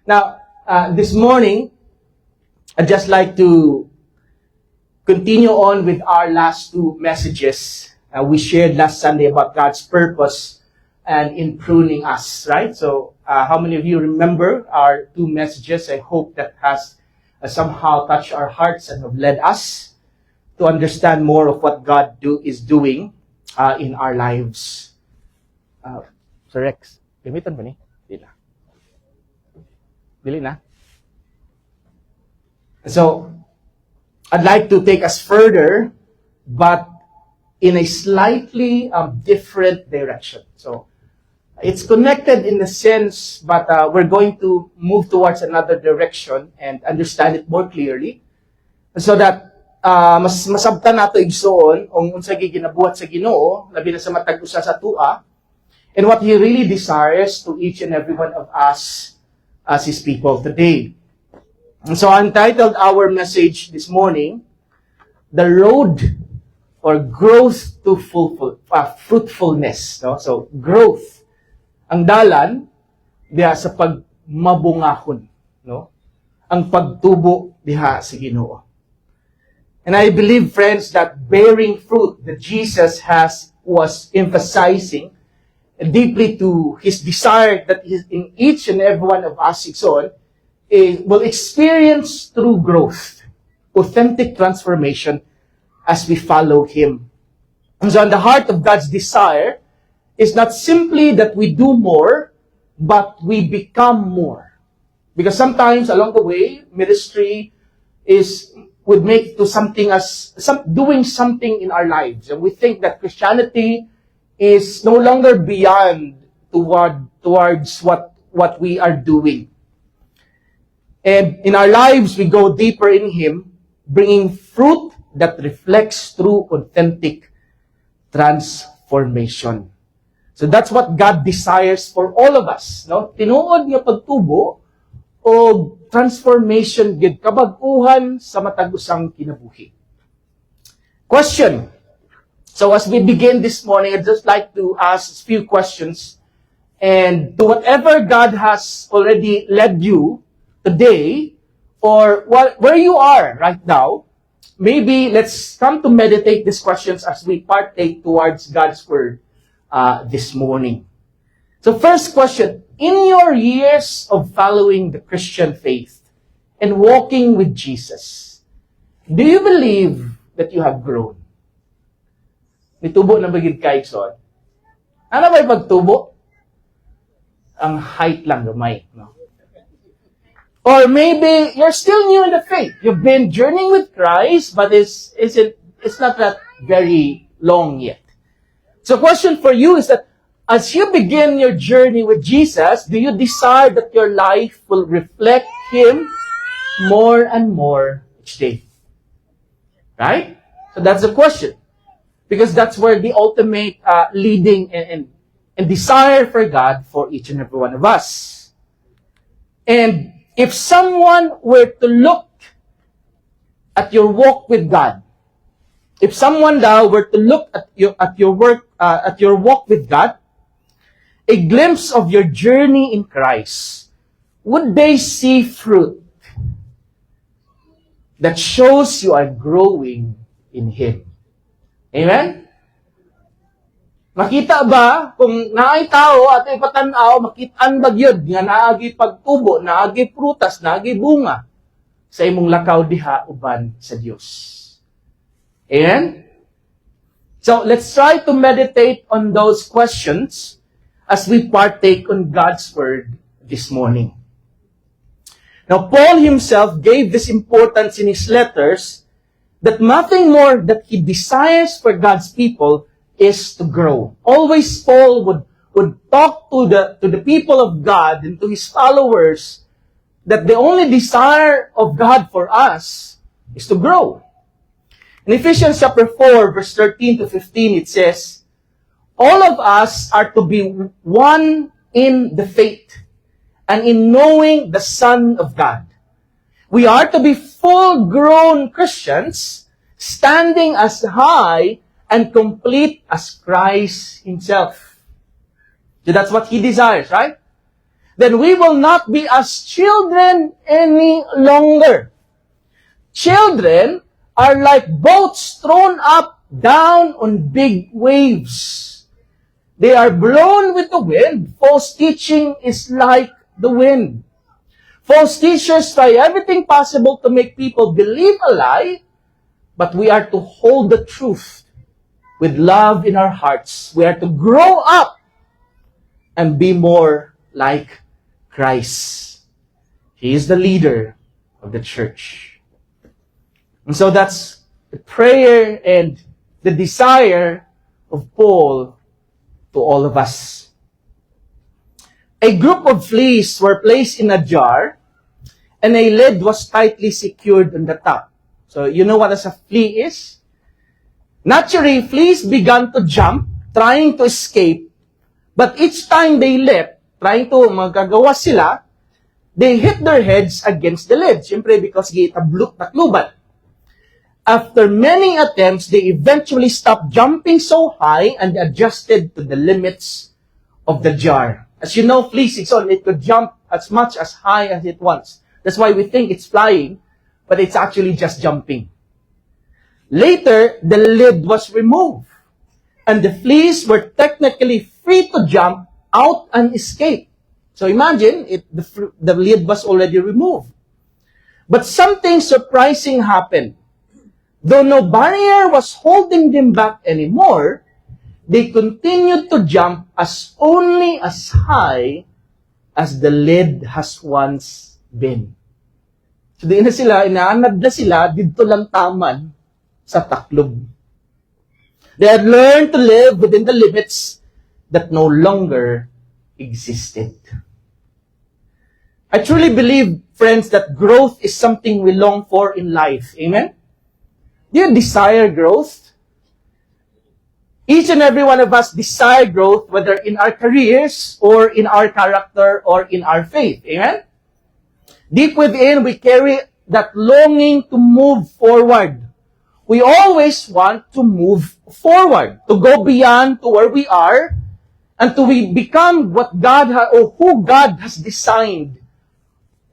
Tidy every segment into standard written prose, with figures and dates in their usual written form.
Now, this morning, I'd just like to continue on with our last two messages. We shared last Sunday about God's purpose and in pruning us, right? So, how many of you remember our two messages? I hope that has somehow touched our hearts and have led us to understand more of what God is doing in our lives. Sir Rex, gamitan ba ni? Dili na. So, I'd like to take us further, but in a slightly different direction. So, it's connected in the sense, but we're going to move towards another direction and understand it more clearly, so that mas masabtan nato igsoon kung unsa ginabuhat sa Ginoo labi na sa matag usa sa tua, and what He really desires to each and every one of us as His people today. And so I entitled our message this morning, The Road or Growth to Fruitfulness. No? So, growth. Ang dalan, diha sa pagmabungahon. No? Ang pagtubo diha sa Ginoo. And I believe, friends, that bearing fruit that Jesus was emphasizing deeply to His desire that in each and every one of us will experience true growth, authentic transformation as we follow Him. And so, the heart of God's desire is not simply that we do more, but we become more. Because sometimes along the way, ministry would make to something as doing something in our lives, and we think that Christianity is no longer beyond towards what we are doing. And in our lives, we go deeper in Him, bringing fruit that reflects true, authentic transformation. So that's what God desires for all of us. No? Tinuod nga pagtubo o transformation gid kabag-uhan sa matag-usang kinabuhi. Question. So as we begin this morning, I'd just like to ask a few questions. And to whatever God has already led you today, or where you are right now, maybe let's come to meditate these questions as we partake towards God's Word this morning. So first question, in your years of following the Christian faith and walking with Jesus, do you believe that you have grown? Nitubo na bagid kay son. Ano ba 'yung pagtubo? Ang height lang gamay, no? Or maybe you're still new in the faith. You've been journeying with Christ, but it's not that very long yet. So question for you is that as you begin your journey with Jesus, do you desire that your life will reflect Him more and more each day? Right? So that's the question. Because that's where the ultimate leading and desire for God for each and every one of us. And if someone were to look at your walk with God, if someone were to look at your walk with God, a glimpse of your journey in Christ, would they see fruit that shows you are growing in Him? Amen? Makita ba, kung naay tao at ipatanaw, makitaan ba yun, nga naagi pagtubo, naagi prutas, naagi bunga, sa imong lakaw diha uban sa Dios. Amen? So, let's try to meditate on those questions as we partake on God's Word this morning. Now, Paul himself gave this importance in his letters that nothing more that he desires for God's people is to grow. Always Paul would talk to the people of God and to his followers that the only desire of God for us is to grow. In Ephesians chapter 4, verse 13 to 15, it says, all of us are to be one in the faith and in knowing the Son of God. We are to be full-grown Christians, standing as high and complete as Christ Himself. So that's what He desires, right? then we will not be as children any longer. Children are like boats thrown up down on big waves. They are blown with the wind. False teaching is like the wind. False teachers try everything possible to make people believe a lie, but we are to hold the truth with love in our hearts. We are to grow up and be more like Christ. He is the leader of the church. And so that's the prayer and the desire of Paul to all of us. A group of fleas were placed in a jar, and a lid was tightly secured on the top. So you know what a flea is? Naturally, fleas began to jump, trying to escape, but each time they leapt, trying to magagawa sila, they hit their heads against the lid. Siyempre, because takluban. After many attempts, they eventually stopped jumping so high and adjusted to the limits of the jar. As you know, fleas, it could jump as much as high as it wants. That's why we think it's flying, but it's actually just jumping. Later, the lid was removed, and the fleas were technically free to jump out and escape. So imagine, the lid was already removed. But something surprising happened. Though no barrier was holding them back anymore, they continued to jump only as high as the lid has once been. So di na sila, inaanad na sila, dito lang taman sa taklob. They had learned to live within the limits that no longer existed. I truly believe, friends, that growth is something we long for in life. Amen? Do you desire growth? Each and every one of us desire growth, whether in our careers or in our character or in our faith. Amen? Deep within, we carry that longing to move forward. We always want to move forward, to go beyond to where we are, and to become what God or who God has designed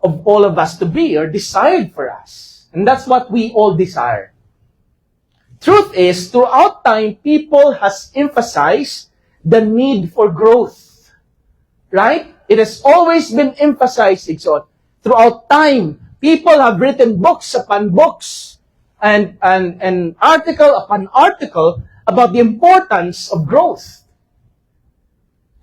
of all of us to be or desired for us. And that's what we all desire. Truth is, throughout time, people has emphasized the need for growth. Right? It has always been emphasized, throughout time. People have written books upon books and article upon article about the importance of growth.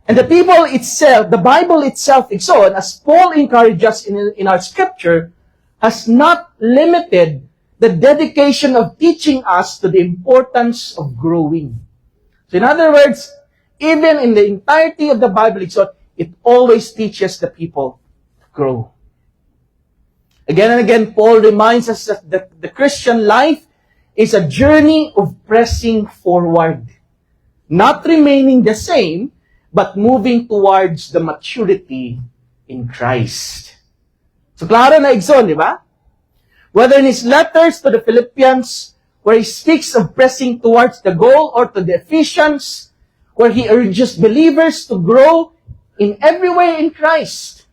And the Bible itself, as Paul encourages us in our scripture, has not limited the dedication of teaching us to the importance of growing. So in other words, even in the entirety of the Bible, it always teaches the people to grow. Again and again, Paul reminds us that the Christian life is a journey of pressing forward. Not remaining the same, but moving towards the maturity in Christ. So klaro na di ba? Whether in his letters to the Philippians, where he speaks of pressing towards the goal, or to the Ephesians, where he urges believers to grow in every way in Christ,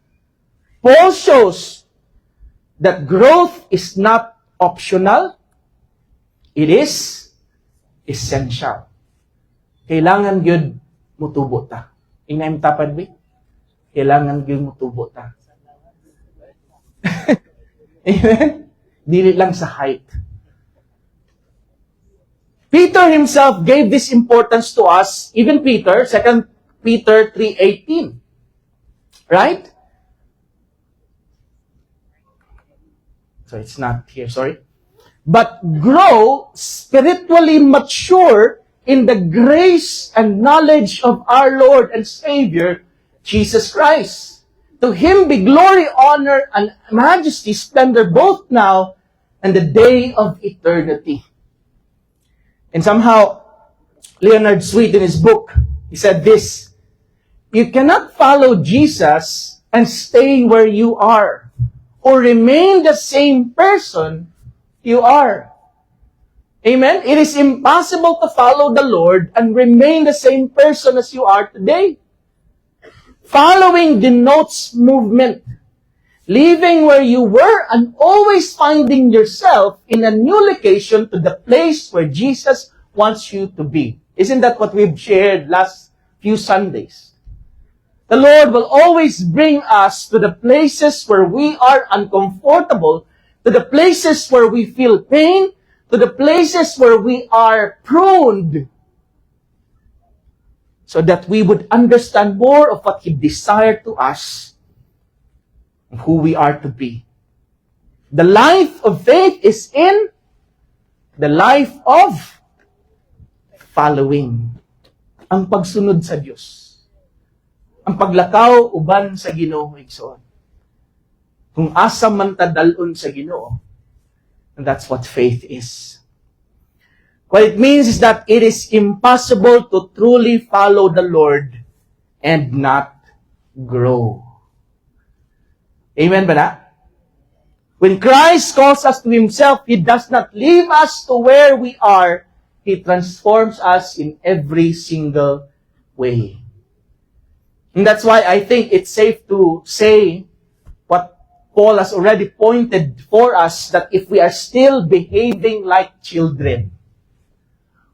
Paul shows that growth is not optional, it is essential. Kailangan yun mutubo ta. Ingay tapad bi? Kailangan yun mutubo ta. Amen? Dili lang sa height. Peter himself gave this importance to us, even Peter, 2 Peter 3:18. Right? So it's not here, sorry. But grow spiritually mature in the grace and knowledge of our Lord and Savior, Jesus Christ. To Him be glory, honor, and majesty, splendor, both now and the day of eternity. And somehow, Leonard Sweet in his book, he said this: you cannot follow Jesus and stay where you are, or remain the same person you are. Amen? It is impossible to follow the Lord and remain the same person as you are today. Following denotes movement. Leaving where you were and always finding yourself in a new location to the place where Jesus wants you to be. Isn't that what we've shared last few Sundays? The Lord will always bring us to the places where we are uncomfortable, to the places where we feel pain, to the places where we are pruned, so that we would understand more of what He desired to us, of who we are to be. The life of faith is in the life of following. Ang pagsunod sa Diyos. Ang paglakaw uban sa Ginoo, igsoon. Kung asa man ta dalon sa Ginoo, and that's what faith is. What it means is that it is impossible to truly follow the Lord and not grow. Amen ba na? When Christ calls us to Himself, He does not leave us to where we are. He transforms us in every single way. And that's why I think it's safe to say what Paul has already pointed for us, that if we are still behaving like children,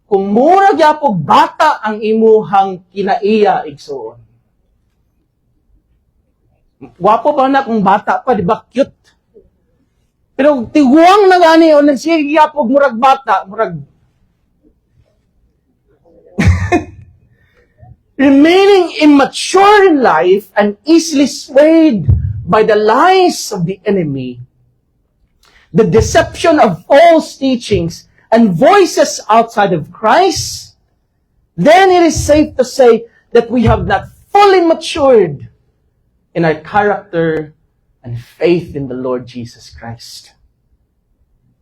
kung mura gyapon bata ang imuhang kinaiya, igsoon. Wapo pa na kung bata pa, di ba? Cute. Pero tiguang na gani, o nagsige gyapon murag bata, murag remaining immature in life and easily swayed by the lies of the enemy, the deception of false teachings, and voices outside of Christ, then it is safe to say that we have not fully matured in our character and faith in the Lord Jesus Christ.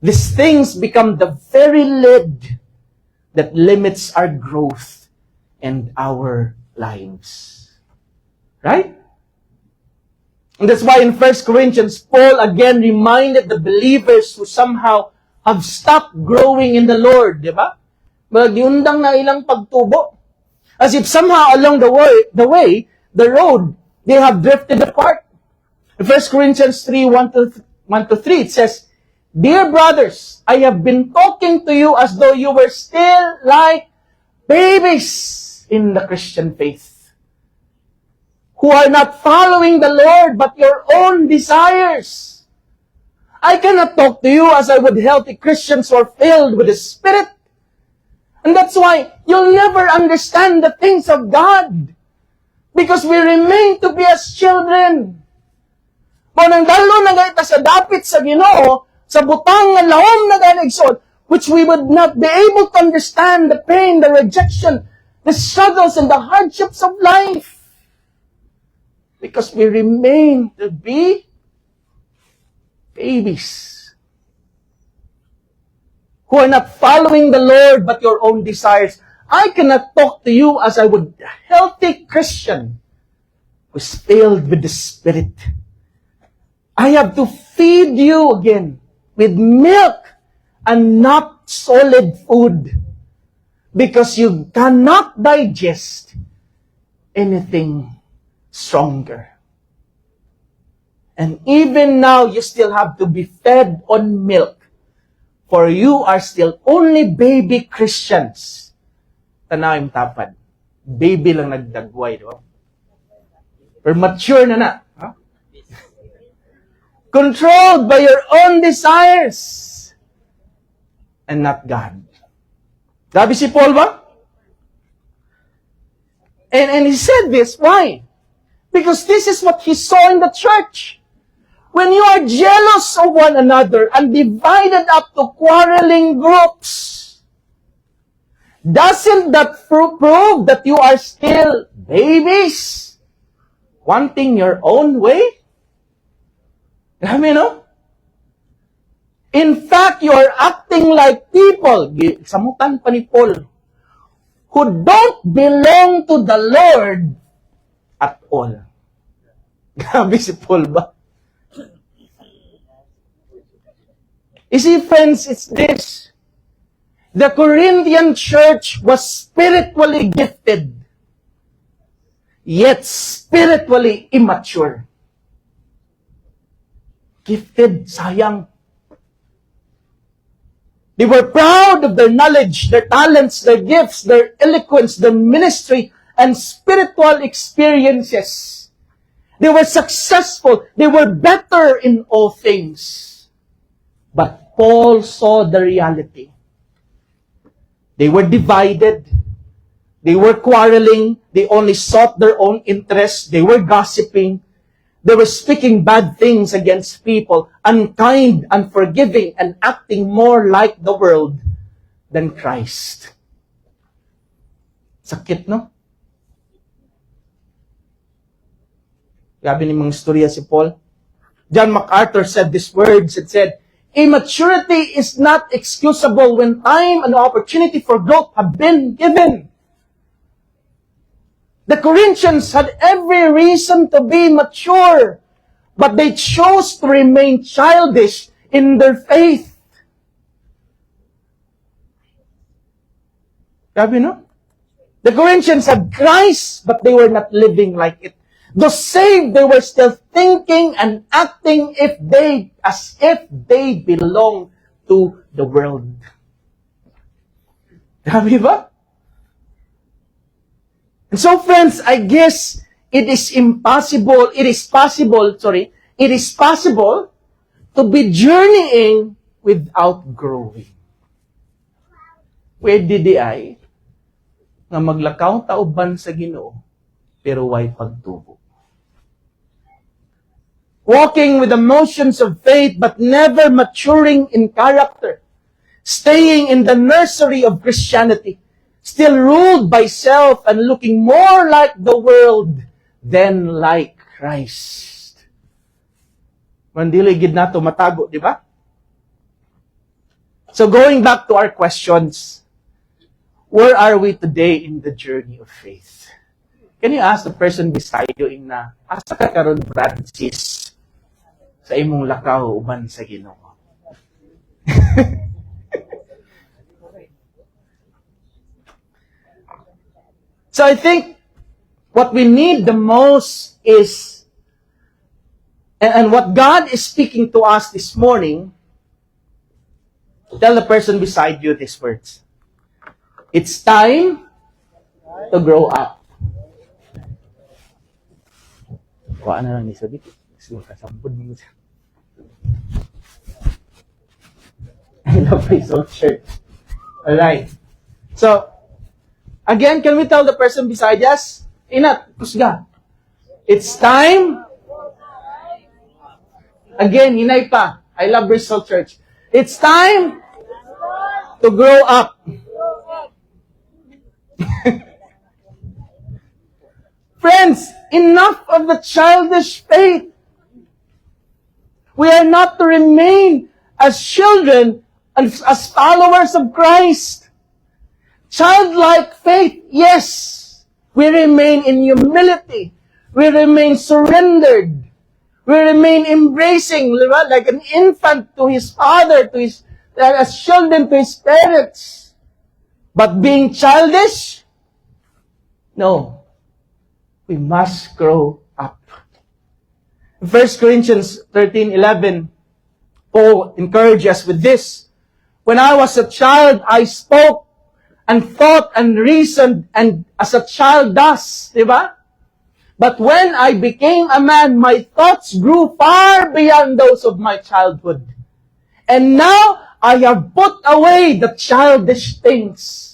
These things become the very lid that limits our growth and our lives. Right? And that's why in 1 Corinthians, Paul again reminded the believers who somehow have stopped growing in the Lord, di ba? Magiundang na ilang pagtubo. As if somehow along the way, the road, they have drifted apart. In 1 Corinthians 3, 1 to 3, it says, "Dear brothers, I have been talking to you as though you were still like babies in the Christian faith, who are not following the Lord, but your own desires. I cannot talk to you as I would healthy Christians who are filled with the Spirit. And that's why you'll never understand the things of God, because we remain to be as children. Kung nang dalo na gayta sa dapit sa Ginoo, sa butang nga lahom na ganigson, which we would not be able to understand the pain, the rejection, the struggles, and the hardships of life. Because we remain to be babies who are not following the Lord but your own desires. I cannot talk to you as I would a healthy Christian who is filled with the Spirit. I have to feed you again with milk and not solid food, because you cannot digest anything stronger. And even now, you still have to be fed on milk, for you are still only baby Christians. Tanawim tapad. Baby lang nagdagway, di ba? Pero mature na. Huh? Controlled by your own desires and not God. Sabi si Paul ba? And he said this, why? Because this is what he saw in the church. When you are jealous of one another and divided up to quarreling groups, doesn't that prove that you are still babies, wanting your own way? Grabe, no? In fact, you are acting like people, samutan pa ni Paul, who don't belong to the Lord at all. Grabe si Paul ba? You see, friends, it's this. The Corinthian church was spiritually gifted. yet spiritually immature. Gifted, sayang. They were proud of their knowledge, their talents, their gifts, their eloquence, their ministry, and spiritual experiences. They were successful. They were better in all things. But Paul saw the reality. They were divided. They were quarreling. They only sought their own interests. They were gossiping. They were speaking bad things against people, unkind, unforgiving, and acting more like the world than Christ. Sakit, no? Gabi ni mga istorya si Paul. John MacArthur said these words. It said, immaturity is not excusable when time and opportunity for growth have been given. The Corinthians had every reason to be mature, but they chose to remain childish in their faith. Sabi, no? The Corinthians had Christ, but they were not living like it. Though saved, they were still thinking and acting as if they belong to the world. Sabi ba? And so, friends, I guess it is possible to be journeying without growing. Pwede di ay nga maglakaw tauban sa Ginoo pero way pagtubo. Walking with the motions of faith but never maturing in character. Staying in the nursery of Christianity. Still ruled by self and looking more like the world than like Christ. Mandili gid nato matago, di ba? So going back to our questions, where are we today in the journey of faith? Can you ask the person beside you na, asa ka karon, Francis, sa imong lakaw uban sa Ginoo? So I think what we need the most is, and what God is speaking to us this morning, tell the person beside you these words. It's time to grow up. Kuha na lang ni Sabit. Siguro kasampod mo. I love Praise Old Church. Alright. So, again, can we tell the person beside us? Inat, kusga. It's time. Again, hinay pa. I love Bristol Church. It's time to grow up. Friends, enough of the childish faith. We are not to remain as children and as followers of Christ. Childlike faith, yes. We remain in humility. We remain surrendered. We remain embracing, like an infant to his father, as children to his parents. But being childish? No. We must grow up. 1 Corinthians 13:11, Paul encourages us with this. When I was a child, I spoke and thought and reasoned and as a child does. Diba? But when I became a man, my thoughts grew far beyond those of my childhood. And now I have put away the childish things.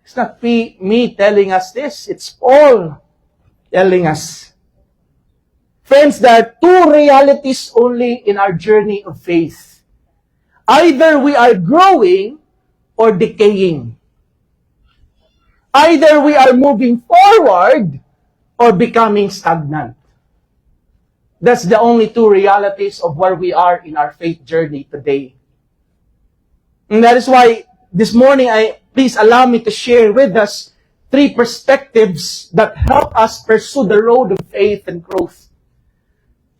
It's not me telling us this. It's Paul telling us. Friends, there are two realities only in our journey of faith. Either we are growing or decaying. Either we are moving forward or becoming stagnant. That's the only two realities of where we are in our faith journey today. And that is why this morning, please allow me to share with us three perspectives that help us pursue the road of faith and growth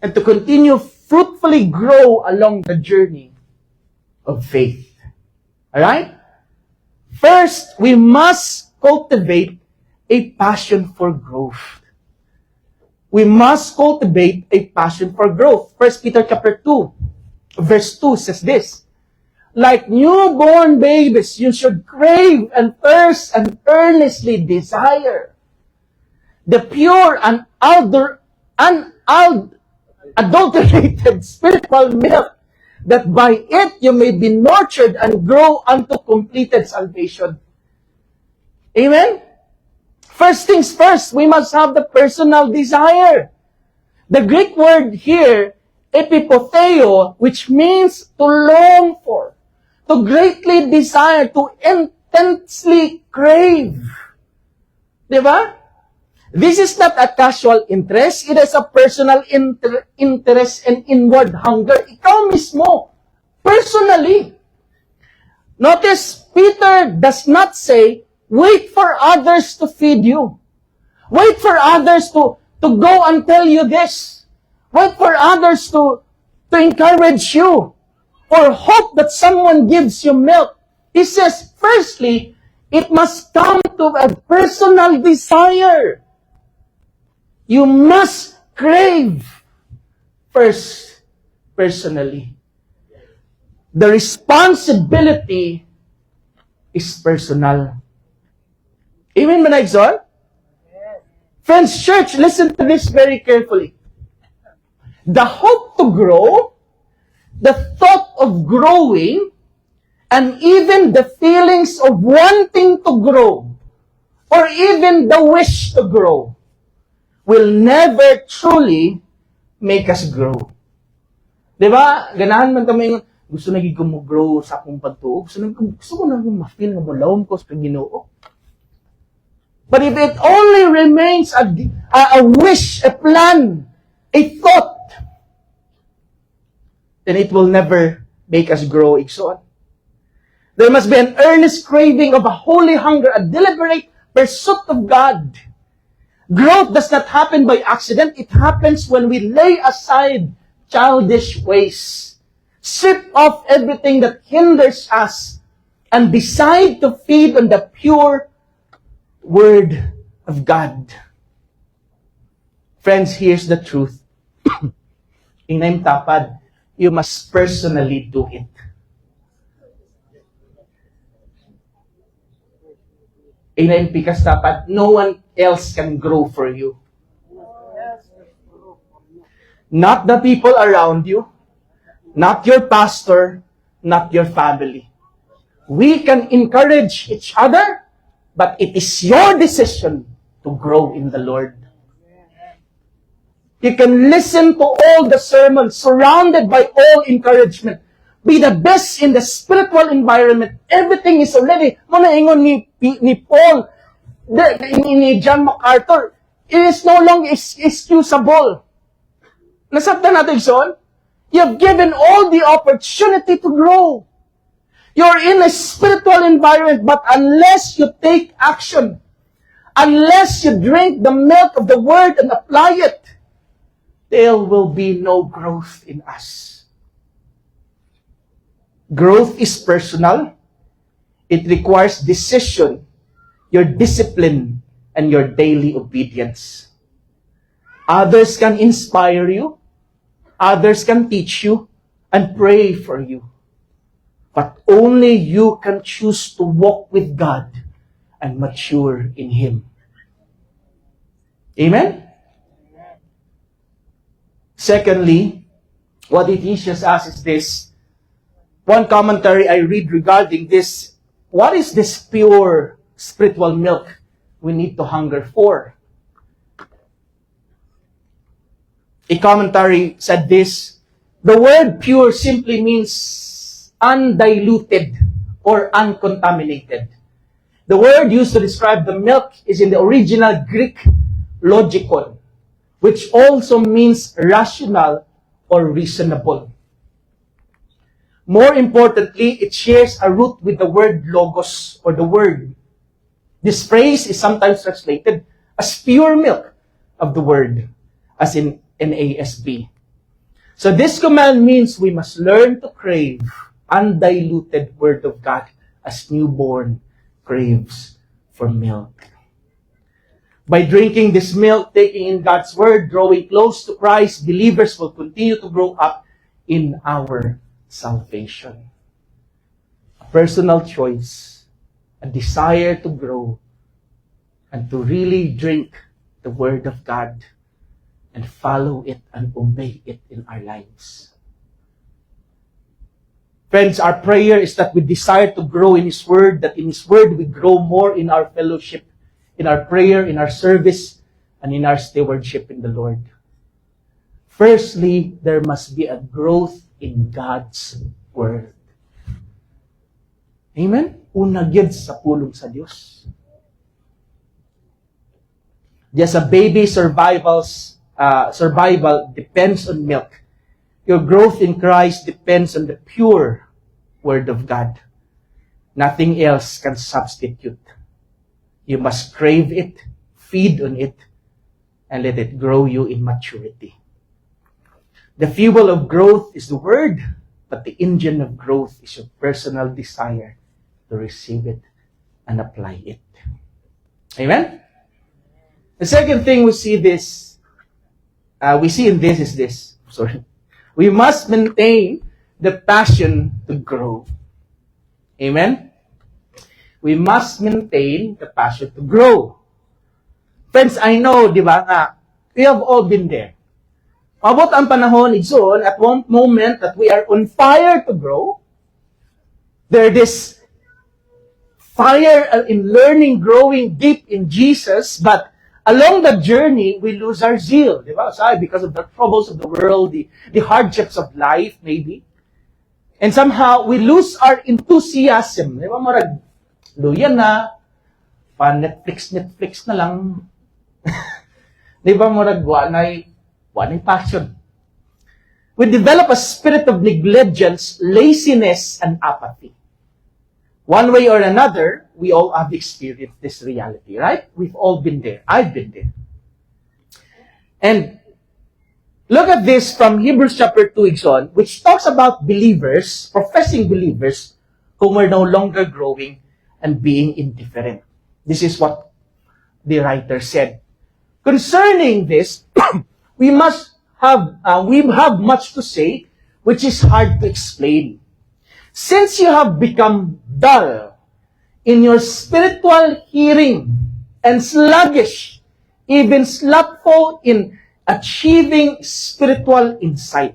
and to continue fruitfully grow along the journey of faith. Alright? First, we must cultivate a passion for growth. We must cultivate a passion for growth. 1 Peter chapter 2, verse 2 says this, like newborn babies, you should crave and thirst and earnestly desire the pure and unadulterated spiritual milk, that by it you may be nurtured and grow unto completed salvation. Amen? First things first, we must have the personal desire. The Greek word here, epipotheo, which means to long for, to greatly desire, to intensely crave. Diba? This is not a casual interest. It is a personal interest and inward hunger. Ikaw mismo, personally. Notice, Peter does not say, wait for others to feed you. Wait for others to go and tell you this. Wait for others to encourage you. Or hope that someone gives you milk. He says, firstly, it must come to a personal desire. You must crave first, personally. The responsibility is personal. Amen, Manaigson? Friends, church, listen to this very carefully. The hope to grow, the thought of growing, and even the feelings of wanting to grow, or even the wish to grow, will never truly make us grow. Diba? Ganahan man kami, gusto na ko mo grow sa akong pagtuog. Gusto ko na ma-feel na malawom ko sa Ginoo. But if it only remains a wish, a plan, a thought, then it will never make us grow. Igsoon. There must be an earnest craving of a holy hunger, a deliberate pursuit of God. Growth does not happen by accident. It happens when we lay aside childish ways, strip off everything that hinders us, and decide to feed on the pure Word of God. Friends, here's the truth. Inaim tapad, you must personally do it. Inaim pikas tapad, no one else can grow for you. Not the people around you, not your pastor, not your family. We can encourage each other, but it is your decision to grow in the Lord. You can listen to all the sermons, surrounded by all encouragement. Be the best in the spiritual environment. Everything is already, muna ingon ni Paul, ni John MacArthur, it is no longer excusable. Nasabtan natin, son? You have given all the opportunity to grow. You're in a spiritual environment, but unless you take action, unless you drink the milk of the Word and apply it, there will be no growth in us. Growth is personal. It requires decision, your discipline, and your daily obedience. Others can inspire you. Others can teach you and pray for you. But only you can choose to walk with God and mature in Him. Amen? Secondly, what it teaches us is this. One commentary I read regarding this, what is this pure spiritual milk we need to hunger for? A commentary said this, the word pure simply means undiluted or uncontaminated. The word used to describe the milk is in the original Greek logikon, which also means rational or reasonable. More importantly, it shares a root with the word logos or the word. This phrase is sometimes translated as pure milk of the word, as in NASB. So this command means we must learn to crave undiluted Word of God as newborn craves for milk. By drinking this milk, taking in God's Word, drawing close to Christ, believers will continue to grow up in our salvation. A personal choice, a desire to grow, and to really drink the Word of God and follow it and obey it in our lives. Friends, our prayer is that we desire to grow in His Word, that in His Word we grow more in our fellowship, in our prayer, in our service, and in our stewardship in the Lord. Firstly, there must be a growth in God's Word. Amen? Una gyud sa pulong sa Diyos. Just a baby survival depends on milk. Your growth in Christ depends on the pure Word of God. Nothing else can substitute. You must crave it, feed on it, and let it grow you in maturity. The fuel of growth is the Word, but the engine of growth is your personal desire to receive it and apply it. Amen? The second thing we see in this is this. We must maintain the passion to grow. Amen? We must maintain the passion to grow. Friends, I know, di ba nga, we have all been there. Abot ang panahon, igsoon, at one moment that we are on fire to grow, there is fire in learning, growing deep in Jesus, but along the journey, we lose our zeal. Di ba? Because of the troubles of the world, the hardships of life, maybe. And somehow, we lose our enthusiasm. Di ba? Marag, luyan na, pa-Netflix na lang. Di ba? Marag, wanay passion. We develop a spirit of negligence, laziness, and apathy. One way or another, we all have experienced this reality, right? We've all been there. I've been there. And look at this from Hebrews chapter 2, Igson, which talks about believers, professing believers, who were no longer growing and being indifferent. This is what the writer said. Concerning this, we have much to say, which is hard to explain. Since you have become dull in your spiritual hearing and sluggish, even slothful in achieving spiritual insight.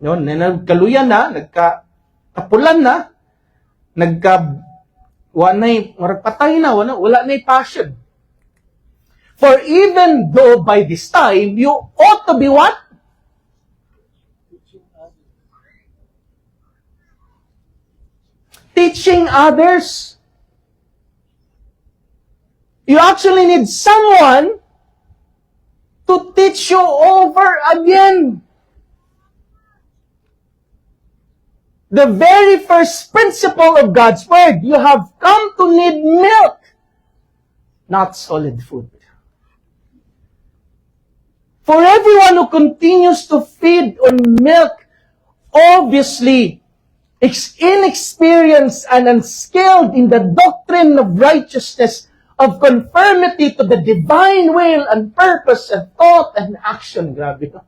No, nagkaluyan na, nagkakapulan na, maragpatay na, wala na passion. For even though by this time, you ought to be what? Teaching others. You actually need someone to teach you over again. The very first principle of God's Word, you have come to need milk, not solid food. For everyone who continues to feed on milk, obviously, is inexperienced and unskilled in the doctrine of righteousness, of conformity to the divine will and purpose and thought and action. Grabe to.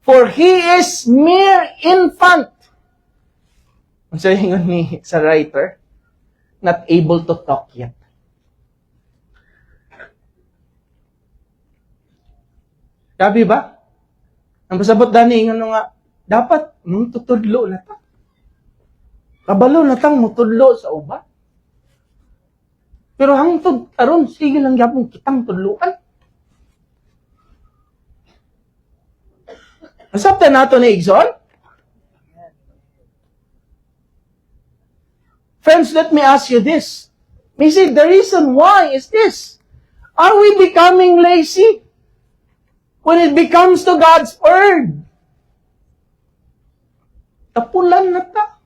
For he is mere infant. Ang sahingon ni sa writer, not able to talk yet. Grabe ba? Ang pasabot dani nga dapat tutudlo na ta. Kabalo na tang mutudlo sa uba. Pero hangtod karon sige lang gyapon kitang tudluan. Asapta nato ni Igson? Friends, let me ask you this. You see, the reason why is this. Are we becoming lazy when it becomes to God's Word? Tapulan na ta.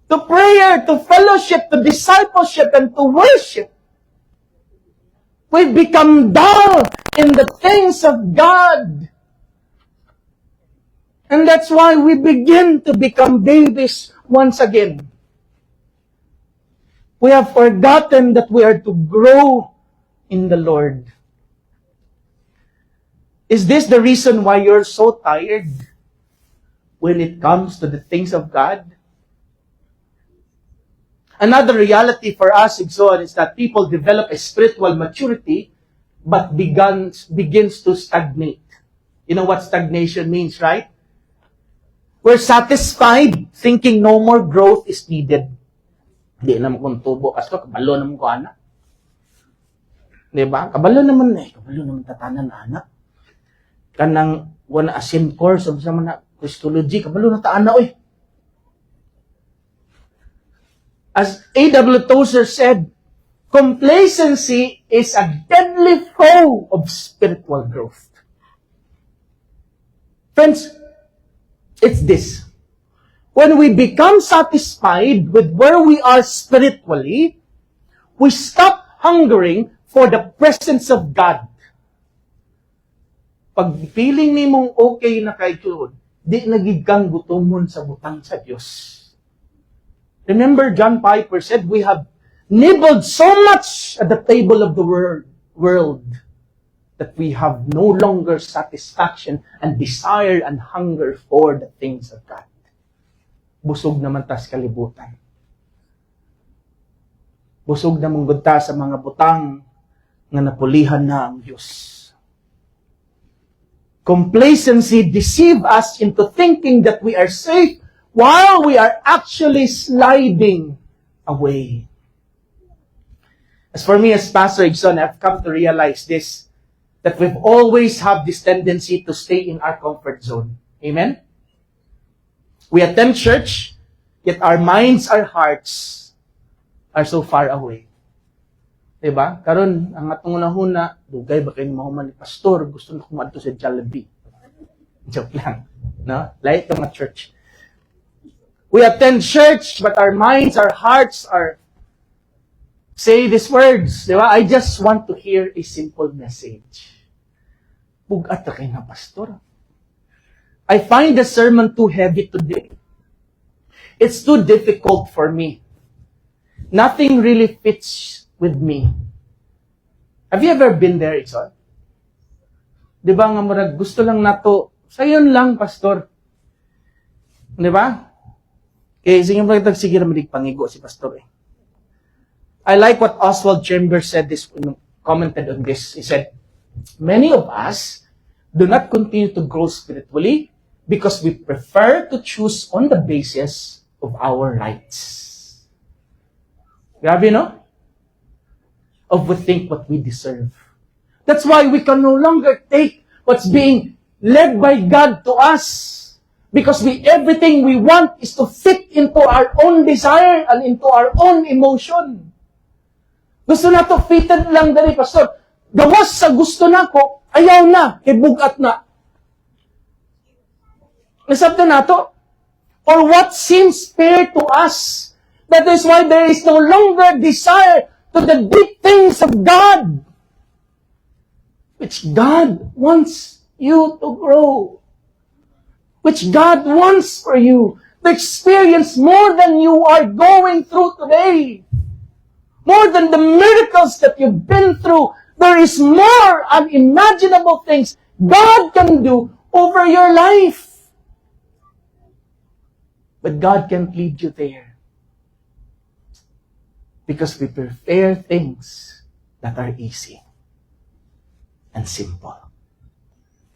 To prayer, to fellowship, to discipleship, and to worship. We become dull in the things of God. And that's why we begin to become babies once again. We have forgotten that we are to grow in the Lord. Is this the reason why you're so tired when it comes to the things of God? Another reality for us, Igsoon, is that people develop a spiritual maturity but begins to stagnate. You know what stagnation means, right? We're satisfied thinking no more growth is needed. Hindi naman kung tubo. Kaso, kabalo naman ko, anak. Diba? Kabalo naman tatanan, anak. Kanang one asin course of sa mga Christology, kabalo na taan na, oy. As A.W. Tozer said, complacency is a deadly foe of spiritual growth. Friends, it's this. When we become satisfied with where we are spiritually, we stop hungering for the presence of God. Pag feeling ni mong okay na kay Lord, di nagig kang gutomon sa butang sa Diyos. Remember, John Piper said, we have nibbled so much at the table of the world that we have no longer satisfaction and desire and hunger for the things of God. Busog naman tas kalibutan. Busog na mong ta sa mga butang nga napulihan na ang Diyos. Complacency deceives us into thinking that we are safe while we are actually sliding away. As for me as Pastor Igsoon, I've come to realize this, that we've always have this tendency to stay in our comfort zone. Amen? We attend church, yet our minds, our hearts are so far away. Diba? Karon ang atong unahuna, dugay ba kayo mahuman ni pastor, gusto na kumadto sa Jollibee. Joke lang. No? Like mga church. We attend church, but our minds, our hearts are say these words. Diba? I just want to hear a simple message. Bugat na kayo na pastor. I find the sermon too heavy today. It's too difficult for me. Nothing really fits with me. Have you ever been there, Igsoon? Di ba nga marag, gusto lang nato, sayon lang, pastor. Di ba? Kaya sige naman pangigo si pastor eh. I like what Oswald Chambers said, commented on this. He said, many of us do not continue to grow spiritually because we prefer to choose on the basis of our rights. Grabe, no? Of we think what we deserve. That's why we can no longer take what's being led by God to us. Because everything we want is to fit into our own desire and into our own emotion. Gusto na to fitted lang dali, pastor. Gawas sa gusto na ko, ayaw na, kay bugat na. Nasabda na to. Or what seems fair to us. That is why there is no longer desire to the deep things of God, which God wants you to grow, which God wants for you to experience more than you are going through today, more than the miracles that you've been through. There is more unimaginable things God can do over your life. But God can't lead you there. Because we prefer things that are easy and simple.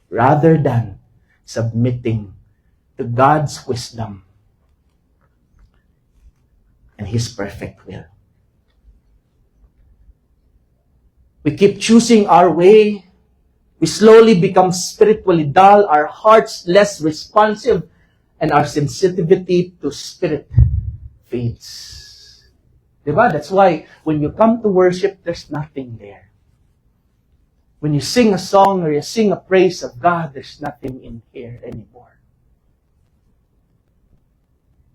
Rather than submitting to God's wisdom and His perfect will. We keep choosing our way. We slowly become spiritually dull, our hearts less responsive, and our sensitivity to spirit fades. Diba? That's why when you come to worship, there's nothing there. When you sing a song or you sing a praise of God, there's nothing in here anymore.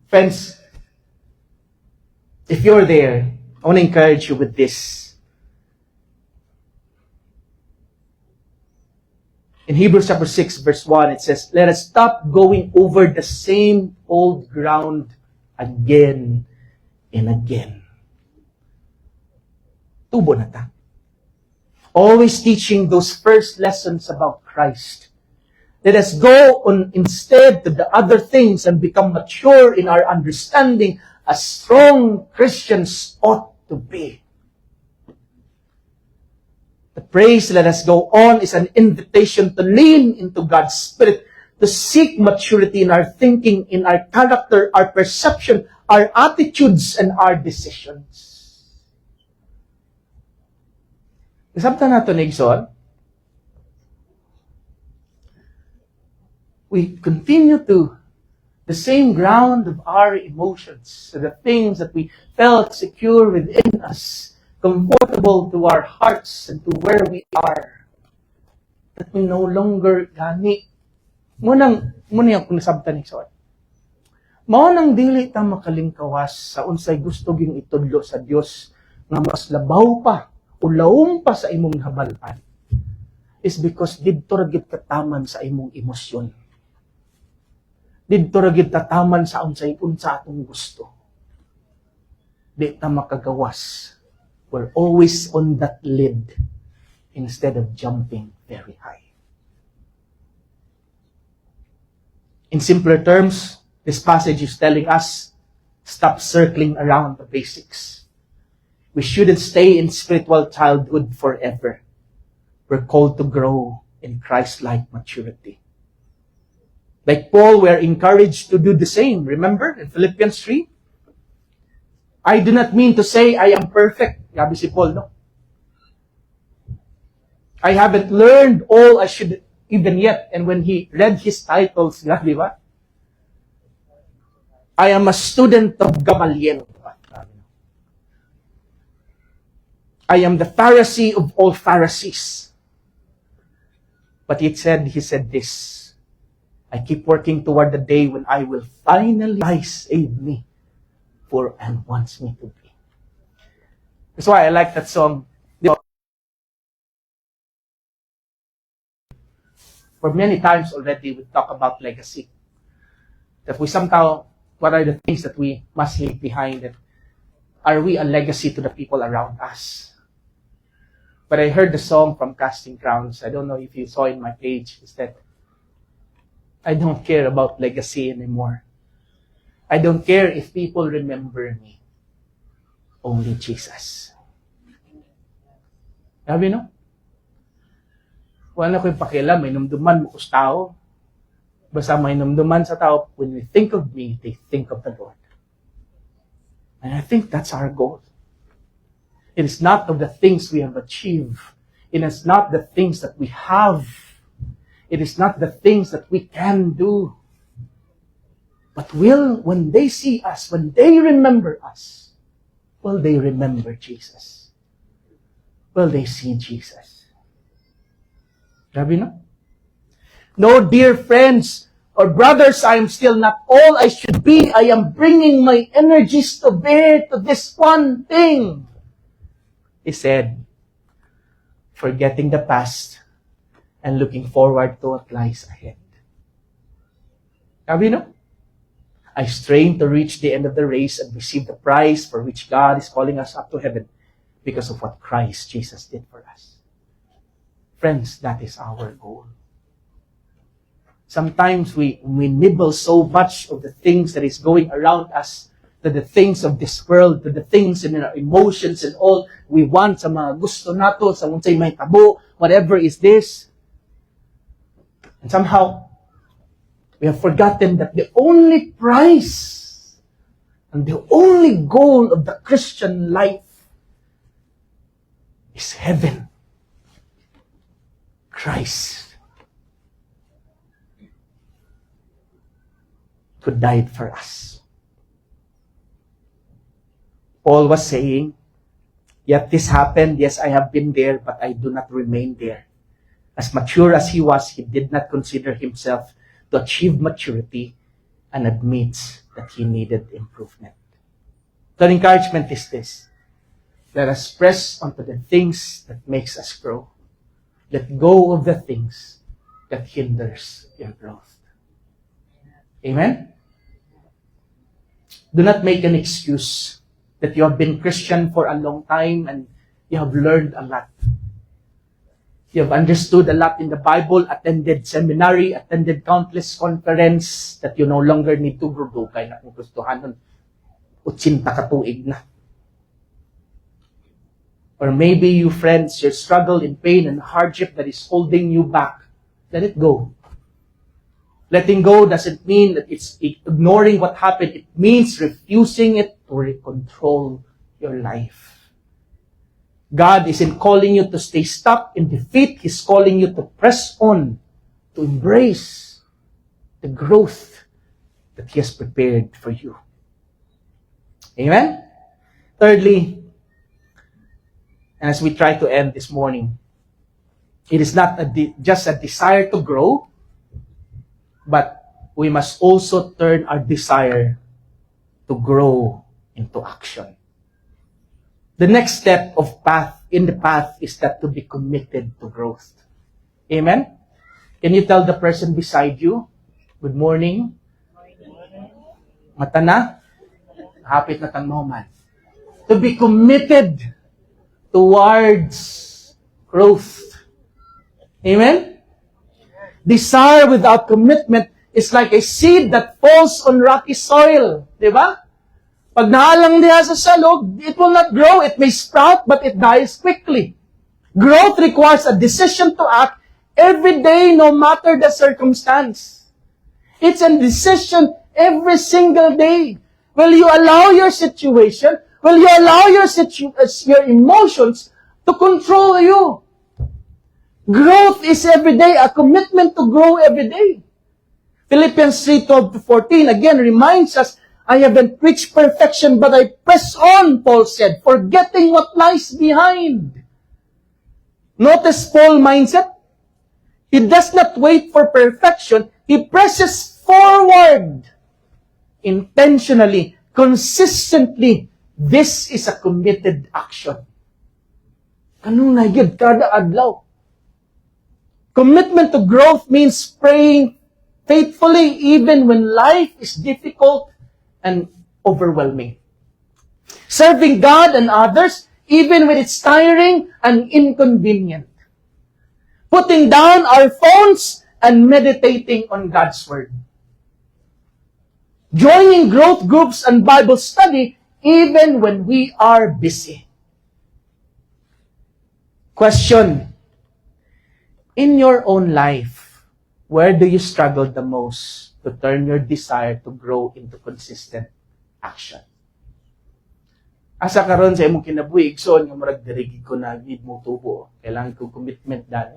Friends, if you're there, I want to encourage you with this. In Hebrews chapter 6, verse 1, it says, let us stop going over the same old ground again and again. Tubo na ta. Always teaching those first lessons about Christ. Let us go on instead to the other things and become mature in our understanding as strong Christians ought to be. The praise "let us go on" is an invitation to lean into God's Spirit, to seek maturity in our thinking, in our character, our perception, our attitudes, and our decisions. Isabta nato ni Igsoon, we continue to the same ground of our emotions, the things that we felt secure within us, comfortable to our hearts and to where we are, that we no longer gani. Muna yung nasabta ni Igsoon. Mao nang dili ta makalingkawas sa unsay gusto ging itudlo sa Dios nga mas labaw pa o laom pa sa imong habalan, is because didto ra gid kataman sa imong emosyon. Didto ra gid tataman sa unsay unsa atong gusto. Di ta makagawas. We're always on that lid instead of jumping very high. In simpler terms, this passage is telling us, stop circling around the basics. We shouldn't stay in spiritual childhood forever. We're called to grow in Christ-like maturity. Like Paul, we are encouraged to do the same. Remember in Philippians 3? I do not mean to say I am perfect. Sabi si Paul, no? I haven't learned all I should even yet. And when he read his titles, di ba? I am a student of Gamaliel. I am the Pharisee of all Pharisees. But he said this, I keep working toward the day when I will finally save me, for and wants me to be. That's why I like that song. For many times already, we talk about legacy. That we somehow, what are the things that we must leave behind? And are we a legacy to the people around us? But I heard the song from Casting Crowns. I don't know if you saw in my page. Is that I don't care about legacy anymore. I don't care if people remember me. Only Jesus. Sabi, no? Wala ko yung pakialam, may numduman mo kus tao. Basta may numduman sa tao, when they think of me, they think of the Lord. And I think that's our goal. It is not of the things we have achieved. It is not the things that we have. It is not the things that we can do. But when they see us, when they remember us, will they remember Jesus? Will they see Jesus? Grabe, no? No, dear friends or brothers, I am still not all I should be. I am bringing my energies to bear to this one thing. He said, forgetting the past and looking forward to what lies ahead. Grabe, no? I strain to reach the end of the race and receive the prize for which God is calling us up to heaven because of what Christ Jesus did for us. Friends, that is our goal. Sometimes we nibble so much of the things that is going around us, to the things of this world, to the things in our emotions and all we want, sa mga gusto nato, sa unsay may tabo, whatever is this. And somehow, we have forgotten that the only prize and the only goal of the Christian life is heaven. Christ, who died for us. Paul was saying, yet this happened, yes, I have been there, but I do not remain there. As mature as he was, he did not consider himself to achieve maturity and admits that he needed improvement. The encouragement is this: let us press onto the things that makes us grow. Let go of the things that hinders your growth. Amen? Do not make an excuse that you have been Christian for a long time and you have learned a lot. You've understood a lot in the Bible, attended seminary, attended countless conference, that you no longer need to grow kay na kung gustuhanon 80 ka tuig na. Or maybe you friends, you struggle in pain and hardship that is holding you back. Let it go. Letting go doesn't mean that it's ignoring what happened. It means refusing it to control your life. God isn't calling you to stay stuck in defeat. He's calling you to press on, to embrace the growth that He has prepared for you. Amen? Thirdly, and as we try to end this morning, it is not just a desire to grow, but we must also turn our desire to grow into action. The next step in the path is that to be committed to growth. Amen? Can you tell the person beside you, good morning? Mata na? Hapit na tang moment. To be committed towards growth. Amen? Desire without commitment is like a seed that falls on rocky soil. Diba? Pag naalang niya sa salog, it will not grow. It may sprout, but it dies quickly. Growth requires a decision to act every day, no matter the circumstance. It's a decision every single day. Will you allow your situation, will you allow your emotions to control you? Growth is every day, a commitment to grow every day. Philippians 3:12-14 again reminds us, I haven't reached perfection, but I press on, Paul said, forgetting what lies behind. Notice Paul's mindset. He does not wait for perfection. He presses forward. Intentionally, consistently. This is a committed action. Anong nahigid kada adlaw? Commitment to growth means praying faithfully even when life is difficult and overwhelming. Serving God and others, even when it's tiring and inconvenient. Putting down our phones and meditating on God's Word. Joining growth groups and Bible study, even when we are busy. Question. In your own life, where do you struggle the most to turn your desire to grow into consistent action? Asa karon sa imong kinabuhi, igsoon nga murag dirigi ko na need mo tubo. Kailangan ko commitment dali.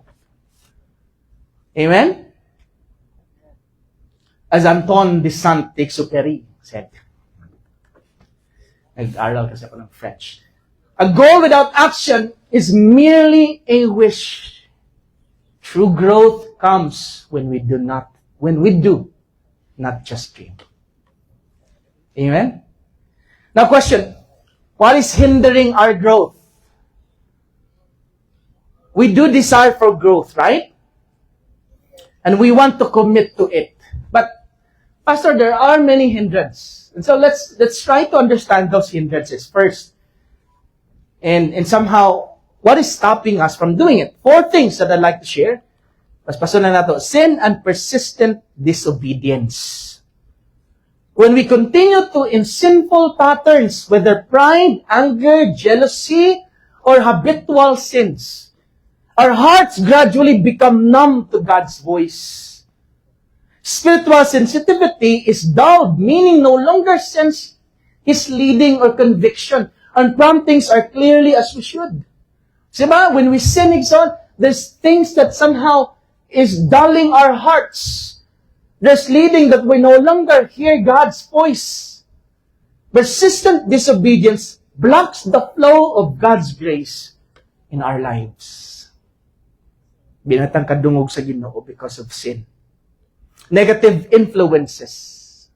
Amen? As Anton de Saint-Exupéry said, nag-aral kasi ako ng French, a goal without action is merely a wish. True growth comes when we do, not just dream. Amen? Now question, what is hindering our growth? We do desire for growth, right? And we want to commit to it. But, Pastor, there are many hindrances. And so let's try to understand those hindrances first. And somehow, what is stopping us from doing it? 4 things that I'd like to share. Paspaso na nato. Sin and persistent disobedience. When we continue in sinful patterns, whether pride, anger, jealousy, or habitual sins, our hearts gradually become numb to God's voice. Spiritual sensitivity is dulled, meaning no longer sense His leading or conviction, and promptings are clearly as we should. Diba? When we sin, there's things that somehow is dulling our hearts. There's leading that we no longer hear God's voice. Persistent disobedience blocks the flow of God's grace in our lives. Binatang kadungog sa Ginoo because of sin. Negative influences.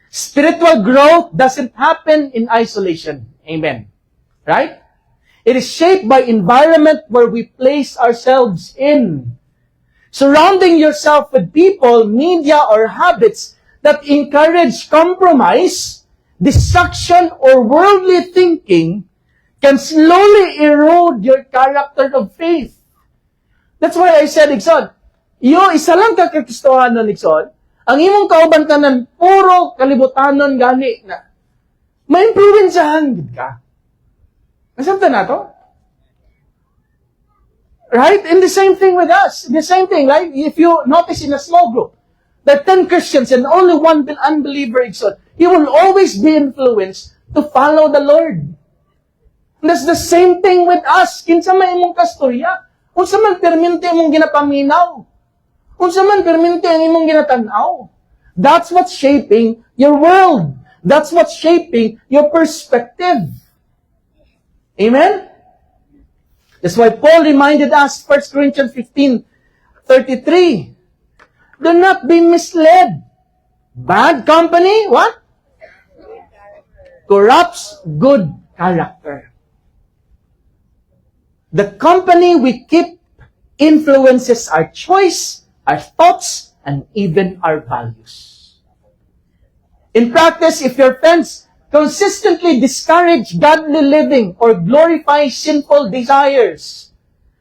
Spiritual growth doesn't happen in isolation. Amen. Right? It is shaped by environment where we place ourselves in. Surrounding yourself with people, media, or habits that encourage compromise, destruction, or worldly thinking can slowly erode your character of faith. That's why I said, Ikson, isa lang ka kakristohanon, Ikson, ang imong kauban tanan, puro kalibutanon gani na. Ma-influensyahan gid ka. Nasabta na to? Right? And the same thing with us. The same thing, right? If you notice in a small group, there are 10 Christians and only one unbeliever, Ikson, he will always be influenced to follow the Lord. And that's the same thing with us. Kinsa may imong kastorya. Unsa man permente imong ginapaminaw. Unsa man permente ang imong ginatanaw. That's what's shaping your world. That's what's shaping your perspective. Amen? That's why Paul reminded us, 1 Corinthians 15:33. Do not be misled. Bad company, what? Corrupts good character. The company we keep influences our choice, our thoughts, and even our values. In practice, if your friends consistently discourage godly living or glorify sinful desires,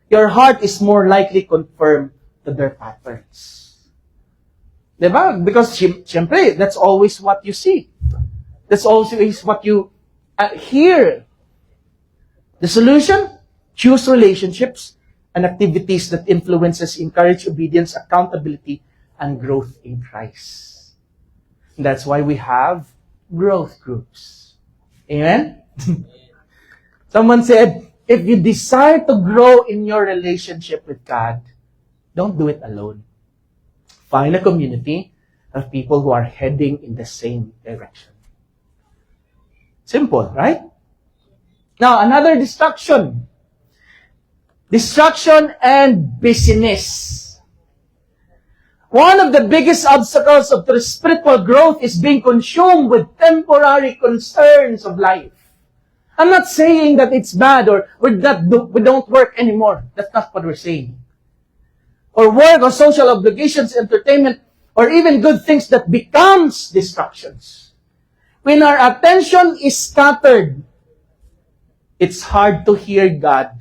your heart is more likely confirmed to their patterns. Diba? Because, syempre, that's always what you see. That's always what you hear. The solution? Choose relationships and activities that influences, encourage obedience, accountability, and growth in Christ. And that's why we have growth groups. Amen? Someone said, if you desire to grow in your relationship with God, don't do it alone. Find a community of people who are heading in the same direction. Simple, right? Now, another distraction. Distraction and busyness. One of the biggest obstacles of spiritual growth is being consumed with temporary concerns of life. I'm not saying that it's bad or we don't work anymore. That's not what we're saying. Or work or social obligations, entertainment, or even good things that becomes distractions. When our attention is scattered, it's hard to hear God,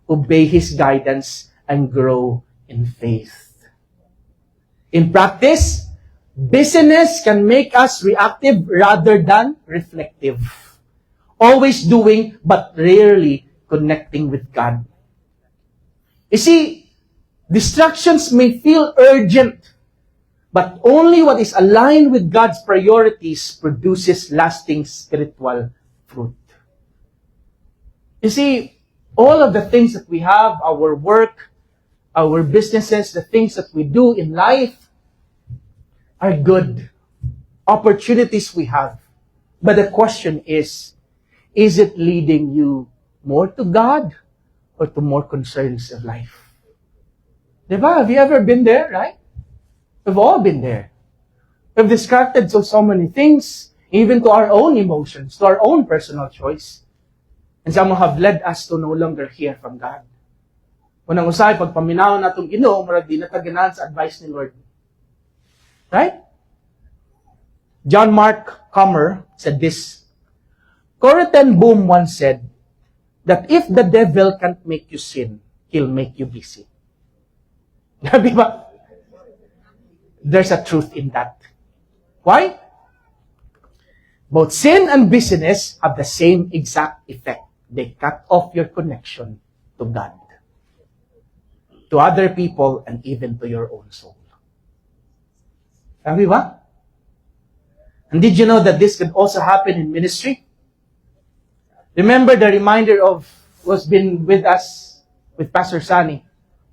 obey His guidance, and grow in faith. In practice, busyness can make us reactive rather than reflective. Always doing, but rarely connecting with God. You see, distractions may feel urgent, but only what is aligned with God's priorities produces lasting spiritual fruit. You see, all of the things that we have, our work, our businesses, the things that we do in life are good. Opportunities we have. But the question is it leading you more to God or to more concerns of life? Diba? Have you ever been there, right? We've all been there. We've distracted so many things, even to our own emotions, to our own personal choice. And some have led us to no longer hear from God. Unang usay, pag paminaw na itong Ginoo, marag di nataganan sa advice ni Lord. Right? John Mark Comer said this. Corrie ten Boom once said that if the devil can't make you sin, he'll make you busy. Sabi ba? There's a truth in that. Why? Both sin and busyness have the same exact effect. They cut off your connection to God, to other people, and even to your own soul. Sabi ba? And did you know that this could also happen in ministry? Remember the reminder of who's been with us, with Pastor Sani,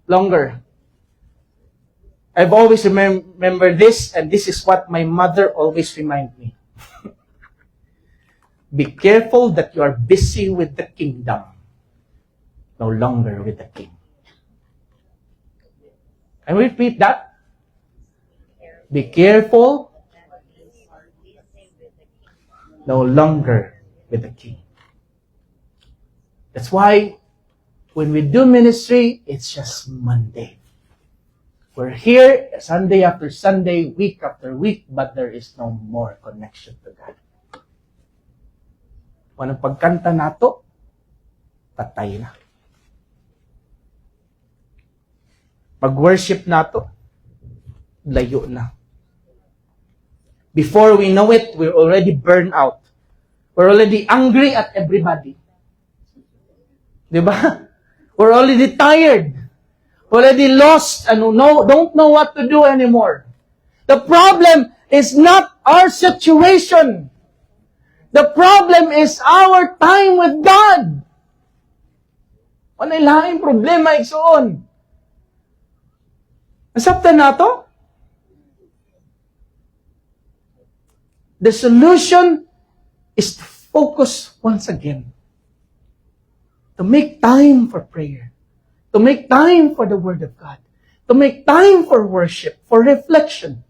longer. I've always remember this, and this is what my mother always reminds me. Be careful that you are busy with the kingdom, no longer with the king. Can we repeat that? Be careful, no longer with the king. That's why when we do ministry, it's just Monday. We're here Sunday after Sunday, week after week, but there is no more connection to God. Kung pagkanta nato, patay na. Pag-worship nato, layo na. Before we know it, we're already burned out. We're already angry at everybody. Diba? We're already tired. Already lost and don't know what to do anymore. The problem is not our situation. The problem is our time with God. Ano ilaing problema igsoon? Nasabtan na to? The solution is to focus once again. To make time for prayer. To make time for the Word of God. To make time for worship, for reflection.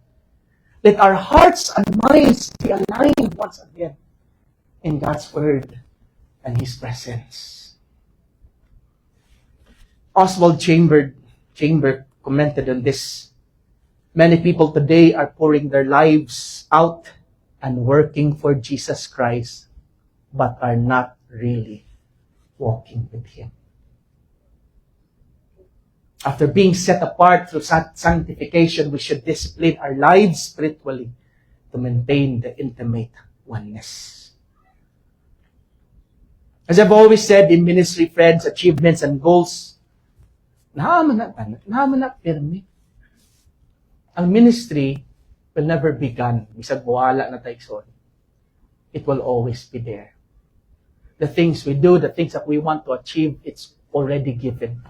Let our hearts and minds be aligned once again in God's Word and His presence. Oswald Chamber commented on this. Many people today are pouring their lives out and working for Jesus Christ, but are not really walking with Him. After being set apart through sanctification, we should discipline our lives spiritually to maintain the intimate oneness. As I've always said in ministry, friends, achievements and goals, naman na pirmi. Ang ministry will never be gone. Bisag wala na tayo. It will always be there. The things we do, the things that we want to achieve, it's already given.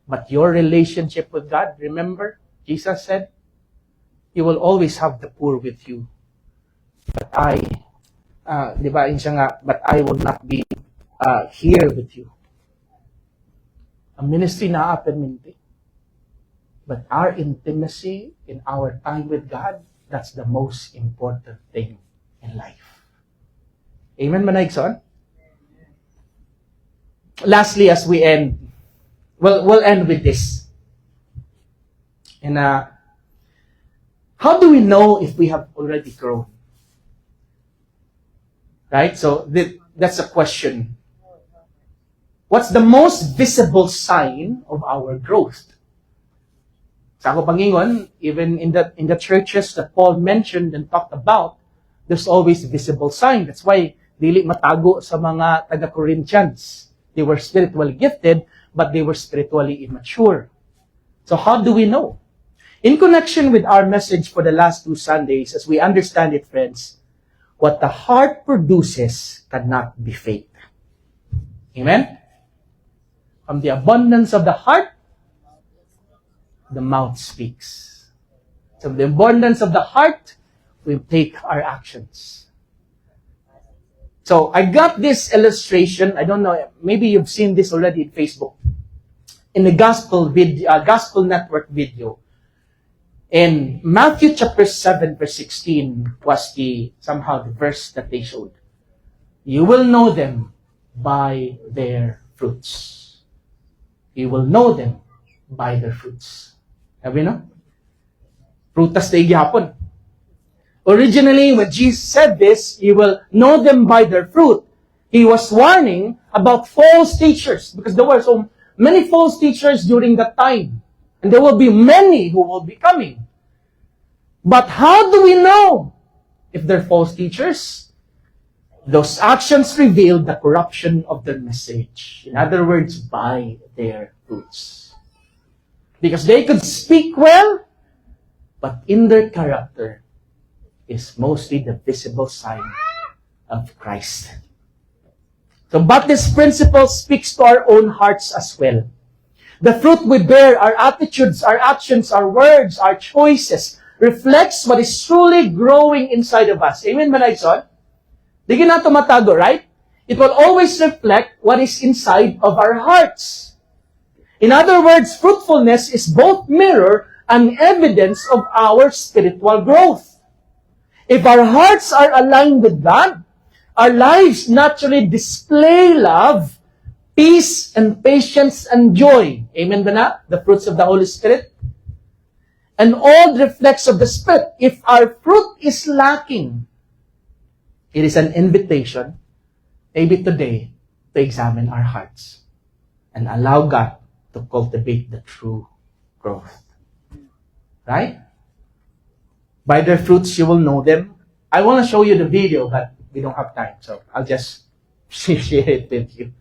But your relationship with God, remember, Jesus said, you will always have the poor with you. But but I will not be here with you. Ang ministry na permanente. But our intimacy in our time with God, that's the most important thing in life. Amen, Manaigson? Lastly, as we end, we'll end with this. And how do we know if we have already grown? Right? So that's a question. What's the most visible sign of our growth? Sa ako pangingon, even in the churches that Paul mentioned and talked about, there's always visible sign. That's why dili matago sa mga taga-Corinthians. They were spiritually gifted, but they were spiritually immature. So how do we know? In connection with our message for the last 2 Sundays, as we understand it, friends, what the heart produces cannot be faked. Amen? From the abundance of the heart, the mouth speaks. So from the abundance of the heart, we take our actions. So I got this illustration. I don't know, maybe you've seen this already in Facebook. In the Gospel Network video. In Matthew chapter 7, verse 16 was somehow the verse that they showed. You will know them by their fruits. You will know them by their fruits. Sabi no? Prutas na igyapon. Originally, when Jesus said this, you will know them by their fruit. He was warning about false teachers because there were so many false teachers during that time. And there will be many who will be coming. But how do we know if they're false teachers? Those actions reveal the corruption of their message. In other words, by their fruits. Because they could speak well, but in their character is mostly the visible sign of Christ. So, but this principle speaks to our own hearts as well. The fruit we bear, our attitudes, our actions, our words, our choices, reflects what is truly growing inside of us. Amen, Manayson? Di na ito matago, right? It will always reflect what is inside of our hearts. In other words, fruitfulness is both mirror and evidence of our spiritual growth. If our hearts are aligned with God, our lives naturally display love, peace, and patience, and joy. Amen ba na? The fruits of the Holy Spirit. And all reflects of the Spirit. If our fruit is lacking, it is an invitation, maybe today, to examine our hearts and allow God to cultivate the true growth. Right? By their fruits you will know them. I want to show you the video, but we don't have time, so I'll just share it with you.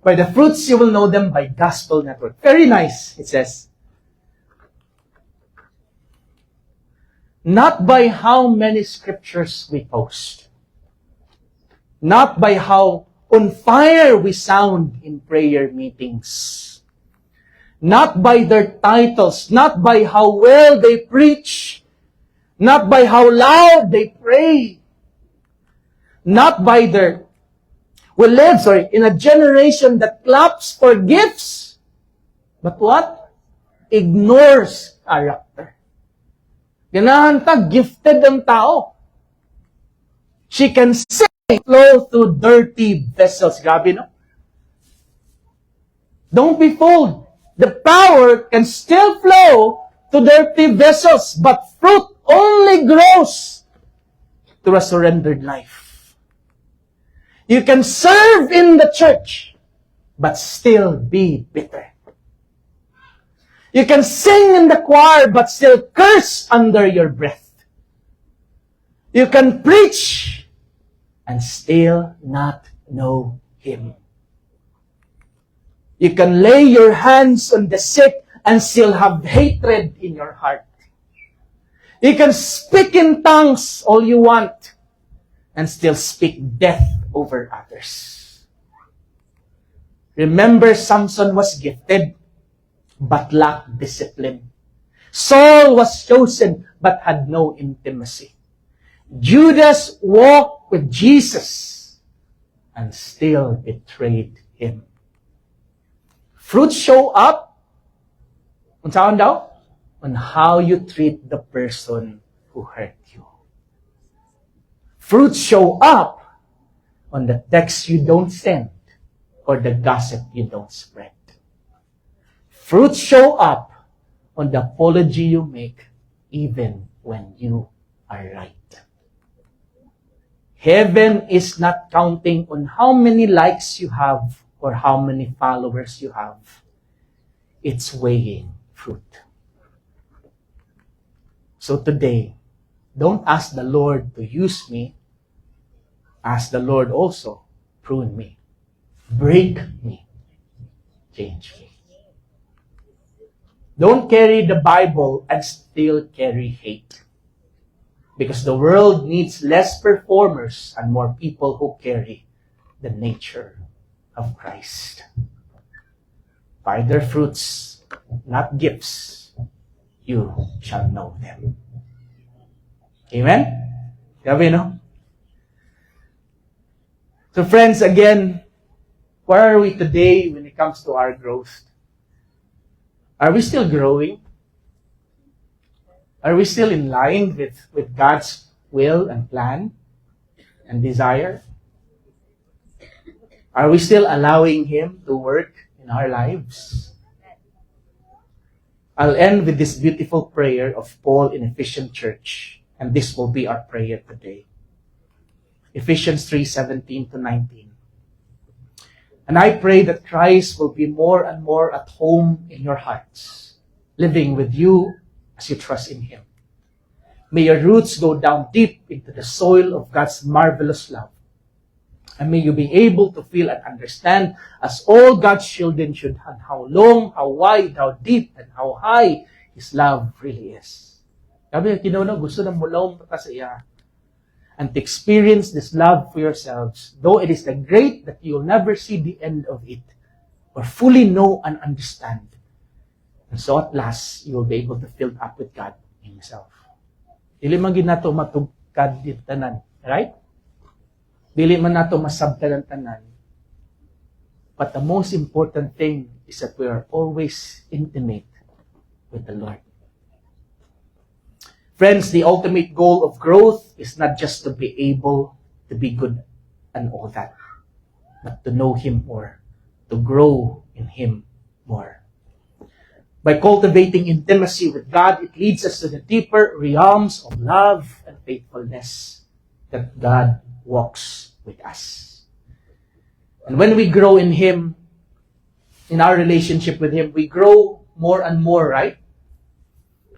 By the fruits you will know them, by Gospel Network. Very nice, it says. Not by how many scriptures we post. Not by how on fire we sound in prayer meetings. Not by their titles. Not by how well they preach. Not by how loud they pray. Not by their... We live, in a generation that claps for gifts. But what? Ignores character. Ganahan ta, gifted ang tao. She can sing, flow through dirty vessels. Grabe, no? Don't be fooled. The power can still flow to dirty vessels, but fruit only grows through a surrendered life. You can serve in the church, but still be bitter. You can sing in the choir, but still curse under your breath. You can preach and still not know Him. You can lay your hands on the sick and still have hatred in your heart. You can speak in tongues all you want and still speak death over others. Remember, Samson was gifted but lacked discipline. Saul was chosen but had no intimacy. Judas walked with Jesus and still betrayed Him. Fruits show up on how you treat the person who hurt you. Fruits show up on the text you don't send or the gossip you don't spread. Fruits show up on the apology you make even when you are right. Heaven is not counting on how many likes you have or how many followers you have. It's weighing fruit. So today, don't ask the Lord to use me. Ask the Lord also, prune me, break me, change me. Don't carry the Bible and still carry hate. Because the world needs less performers and more people who carry the nature of Christ. By their fruits, not gifts, you shall know them. Amen? Grabe, no? So friends, again, where are we today when it comes to our growth? Are we still growing? Are we still in line with God's will and plan and desire? Are we still allowing Him to work in our lives? I'll end with this beautiful prayer of Paul in Ephesians church, and this will be our prayer today. Ephesians 3:17-19. And I pray that Christ will be more and more at home in your hearts, living with you as you trust in Him. May your roots go down deep into the soil of God's marvelous love. And may you be able to feel and understand, as all God's children should, how long, how wide, how deep, and how high His love really is. Sabi, kinuno, gusto na mulong ta sa iya. And to experience this love for yourselves, though it is the great that you'll never see the end of it, or fully know and understand. And so at last, you will be able to fill up with God Himself. Dili man gid nato matugkad din tanan, right? Dili man nato masabtan ang tanan. But the most important thing is that we are always intimate with the Lord. Friends, the ultimate goal of growth is not just to be able to be good and all that, but to know Him more, to grow in Him more. By cultivating intimacy with God, it leads us to the deeper realms of love and faithfulness that God walks with us. And when we grow in Him, in our relationship with Him, we grow more and more, right?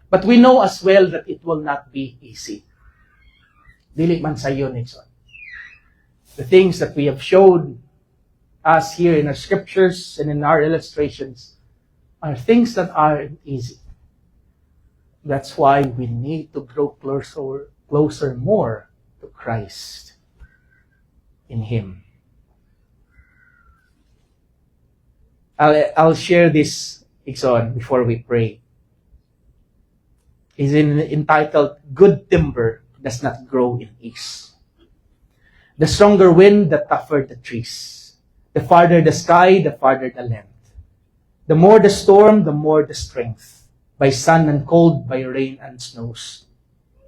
But we know as well that it will not be easy. Dili man sayo, Nixon. The things that we have showed us here in our scriptures and in our illustrations are things that aren't easy. That's why we need to grow closer more to Christ in Him. I'll share this, Ixon, before we pray. Is entitled, Good Timber Does Not Grow in Ease. The stronger wind, the tougher the trees. The farther the sky, the farther the land. The more the storm, the more the strength. By sun and cold, by rain and snows.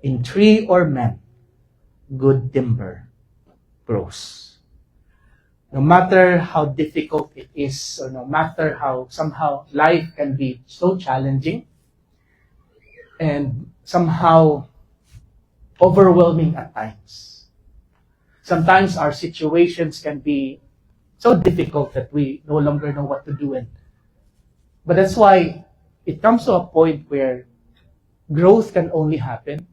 In tree or man, good timber grows. No matter how difficult it is, or no matter how somehow life can be so challenging, and somehow overwhelming at times. Sometimes our situations can be so difficult that we no longer know what to do. But that's why it comes to a point where growth can only happen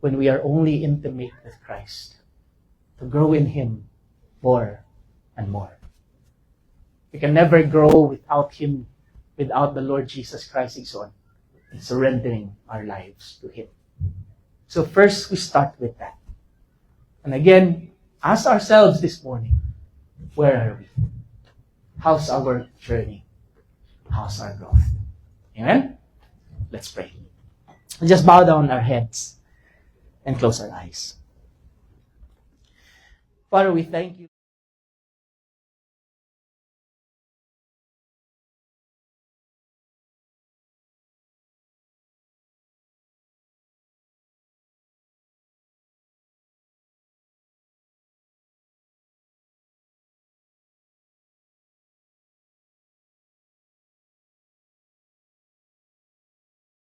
when we are only intimate with Christ. To grow in Him more and more. We can never grow without Him, without the Lord Jesus Christ, His Son. And surrendering our lives to Him. So first, we start with that. And again, ask ourselves this morning, where are we? How's our journey? How's our growth? Amen? Let's pray. Just bow down our heads and close our eyes. Father, we thank you.